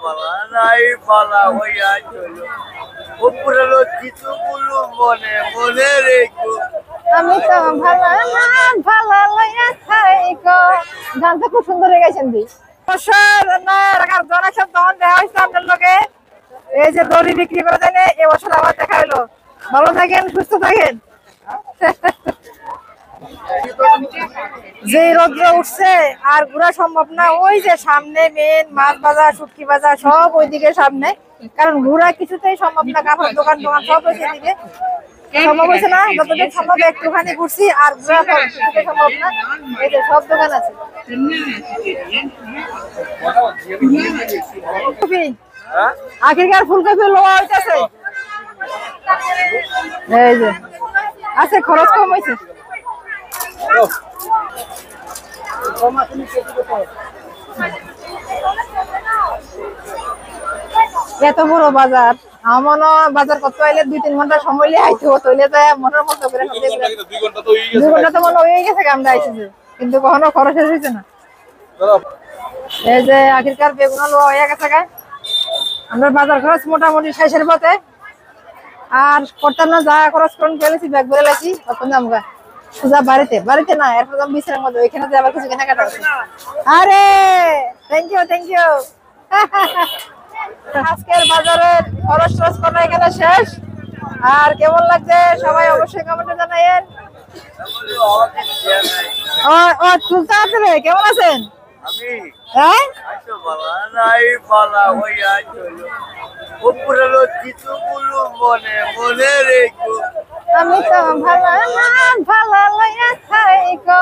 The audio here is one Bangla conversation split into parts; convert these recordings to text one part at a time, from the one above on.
পালা নাই পালা হইয়া চলো উপরের চিত্রগুলো মনে মনে রেখো। আমি তো ভালো না ভালো লইয়া থাইকো। গানটা খুব সুন্দর হয়ে গেছেন দি বছর না রাখার জন সব তখন দেখা হয়েছে আপনার লোকে। এই যে দড়ি বিক্রি করে দেন এবছর আবার দেখা হলো। ভালো থাকেন সুস্থ থাকেন। যে রোদ্র উঠছে আর ঘোরা সম্ভব না। ওই যে সামনে মেন মাছ বাজার শুটকি বাজার সব ওইদিকে সামনে, কারণ ঘোরা কিছুতেই সম্ভব না। কাপড় দোকান দোকান সব ওই দিকে সম্ভব হয়েছে না। যতদিন সম্ভব একটুখানি ঘুরছি আর ঘোরা কিছুতেই সম্ভব না। এই যে সব দোকান আছে। আখিরকার ফুলকপি লোয়া হইতেছে। এই যে আছে, খরচ কম হয়েছে। এত বড় বাজার, আমার বাজার করতে হইলে 2-3 ঘন্টা সময় লিয়ে আইতে হতো। মনের মতো করে 2 ঘন্টা তো মনে হয়ে গেছে আমরা আইছি, কিন্তু কখনো খরচ শেষ হয়েছে না। এই যে আখিরকার বেগুন লোয়া হয়ে গেছে গায়ে। আমরা বাজার খরচ মোটামুটি শেষের পথে। আর করতাম না, যা খরচ করুন ফেলেছি, ব্যাগ ভরে লাগছি। তখন আমরা সোজা বাড়িতে না, এরপর বিছানার মধ্যে ওইখানে যে আবার কিছু কেনাকাটা আছে। আরে থ্যাংক ইউ। আজকের বাজারের খরচ টরচ করা এখানে শেষ। আর কেমন লাগছে সবাই অবশ্যই কমেন্টে জানাইয়েন। ও তুলতে আছে রে, কেমন আছেন? আমি হ্যাঁ পালা নাই পালা হইয়া চলো উপরের চিত্রগুলো মনে মনে রেখো। আমি তো ভালো না ভালো লইয়া থাইকো।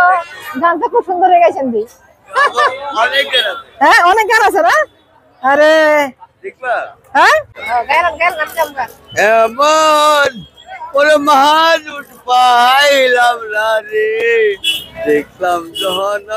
গানটা খুব সুন্দর হয়ে গেছেন দি অনেক গান আছে। হ্যাঁ অনেক গান আছে না। আরে দেখবা হ্যাঁ গান নাম জামগা এমন ওরে মহানুষ পাইলাম না রে, দেখলাম যখন